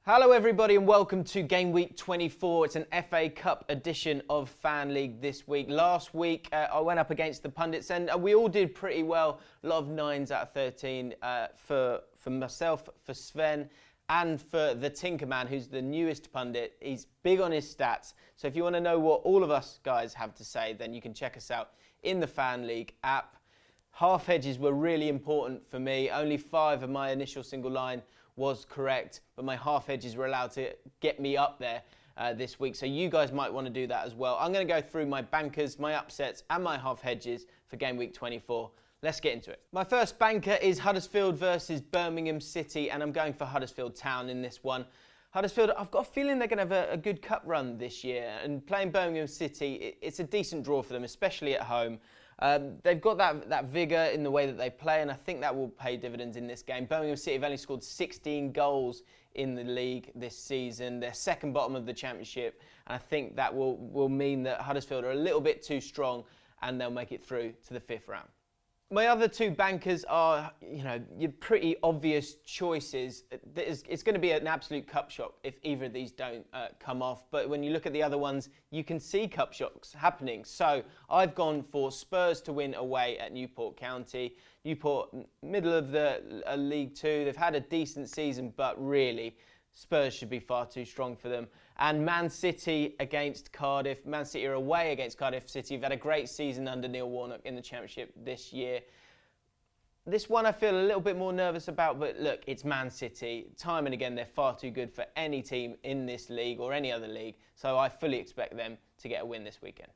Hello everybody and welcome to Game Week 24. It's an FA Cup edition of Fan League this week. Last week I went up against the pundits and we all did pretty well. A lot of 9s out of 13 for myself, for Sven and for the Tinkerman, who's the newest pundit. He's big on his stats. So if you want to know what all of us guys have to say, then you can check us out in the Fan League app. Half hedges were really important for me. Only 5 of my initial single line was correct, but my half hedges were allowed to get me up there this week. So you guys might want to do that as well. I'm going to go through my bankers, my upsets, and my half hedges for Game Week 24. Let's get into it. My first banker is Huddersfield versus Birmingham City, and I'm going for Huddersfield Town in this one. Huddersfield, I've got a feeling they're going to have a good cup run this year, and playing Birmingham City, it's a decent draw for them, especially at home. They've got that vigour in the way that they play, and I think that will pay dividends in this game. Birmingham City have only scored 16 goals in the league this season. They're second bottom of the Championship, and I think that will mean that Huddersfield are a little bit too strong, and they'll make it through to the 5th round. My other 2 bankers are, your pretty obvious choices. It's going to be an absolute cup shock if either of these don't come off. But when you look at the other ones, you can see cup shocks happening. So I've gone for Spurs to win away at Newport County. Newport, middle of the League 2. They've had a decent season, but really, Spurs should be far too strong for them. And Man City against Cardiff. Man City are away against Cardiff City. They've had a great season under Neil Warnock in the Championship this year. This one I feel a little bit more nervous about, but look, it's Man City. Time and again, they're far too good for any team in this league or any other league. So I fully expect them to get a win this weekend.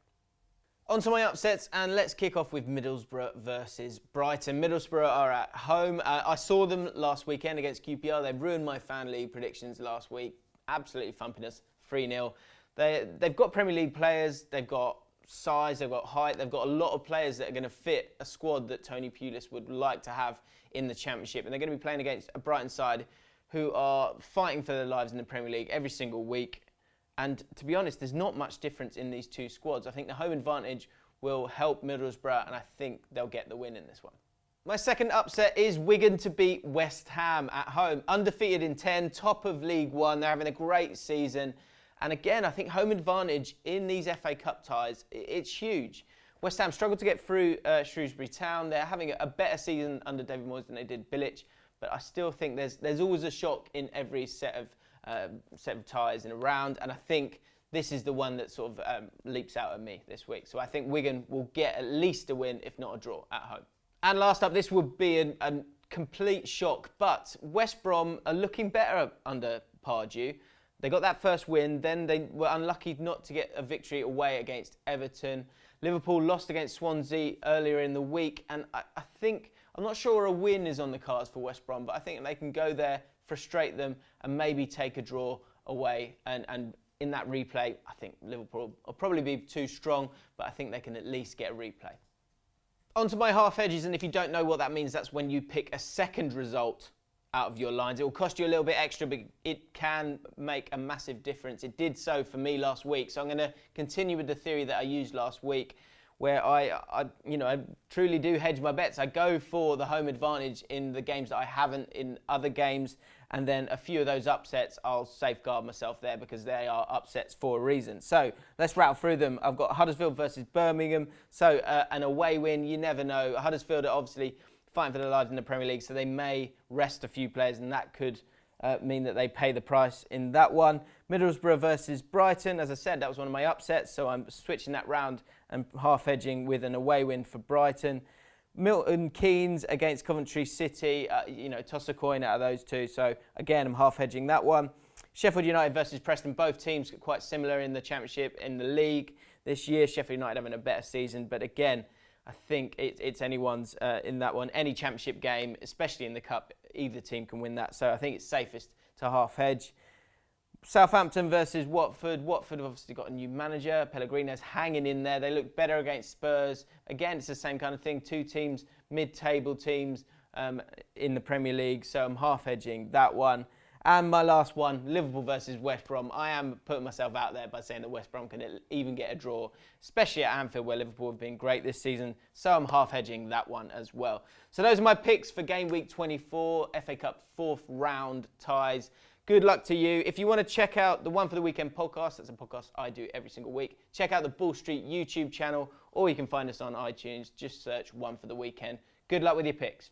On to my upsets, and let's kick off with Middlesbrough versus Brighton. Middlesbrough are at home. I saw them last weekend against QPR. They ruined my Fan League predictions last week. Absolutely thumping us 3-0. They've got Premier League players. They've got size. They've got height. They've got a lot of players that are going to fit a squad that Tony Pulis would like to have in the Championship. And they're going to be playing against a Brighton side who are fighting for their lives in the Premier League every single week. And to be honest, there's not much difference in these 2 squads. I think the home advantage will help Middlesbrough, and I think they'll get the win in this one. My second upset is Wigan to beat West Ham at home. Undefeated in 10, top of League 1. They're having a great season. And again, I think home advantage in these FA Cup ties, it's huge. West Ham struggled to get through Shrewsbury Town. They're having a better season under David Moyes than they did Bilic. But I still think there's always a shock in every set of ties in a round, and I think this is the one that sort of leaps out at me this week. So I think Wigan will get at least a win, if not a draw, at home. And last up, this would be a complete shock, but West Brom are looking better under Pardew. They got that first win, then they were unlucky not to get a victory away against Everton. Liverpool lost against Swansea earlier in the week, and I'm not sure a win is on the cards for West Brom, but I think they can go there, frustrate them, and maybe take a draw away. And in that replay, I think Liverpool will probably be too strong, but I think they can at least get a replay. On to my half hedges, and if you don't know what that means, that's when you pick a second result out of your lines. It will cost you a little bit extra, but it can make a massive difference. It did so for me last week, so I'm going to continue with the theory that I used last week, where I truly do hedge my bets. I go for the home advantage in the games that I haven't in other games, and then a few of those upsets, I'll safeguard myself there because they are upsets for a reason. So let's rattle through them. I've got Huddersfield versus Birmingham. So an away win, you never know. Huddersfield are obviously fighting for their lives in the Premier League, so they may rest a few players, and that could mean that they pay the price in that one. Middlesbrough versus Brighton. As I said, that was one of my upsets, so I'm switching that round and half hedging with an away win for Brighton. Milton Keynes against Coventry City. Toss a coin out of those 2. So again, I'm half hedging that one. Sheffield United versus Preston. Both teams quite similar in the Championship, in the league this year. Sheffield United having a better season, but again, I think it's anyone's in that one. Any Championship game, especially in the Cup, either team can win that. So I think it's safest to half hedge. Southampton versus Watford. Watford have obviously got a new manager. Pellegrino's hanging in there. They look better against Spurs. Again, it's the same kind of thing. 2 teams, mid-table teams in the Premier League. So I'm half hedging that one. And my last one, Liverpool versus West Brom. I am putting myself out there by saying that West Brom can even get a draw, especially at Anfield where Liverpool have been great this season. So I'm half hedging that one as well. So those are my picks for Game Week 24, FA Cup 4th round ties. Good luck to you. If you want to check out the One for the Weekend podcast, that's a podcast I do every single week. Check out the Ball Street YouTube channel, or you can find us on iTunes. Just search One for the Weekend. Good luck with your picks.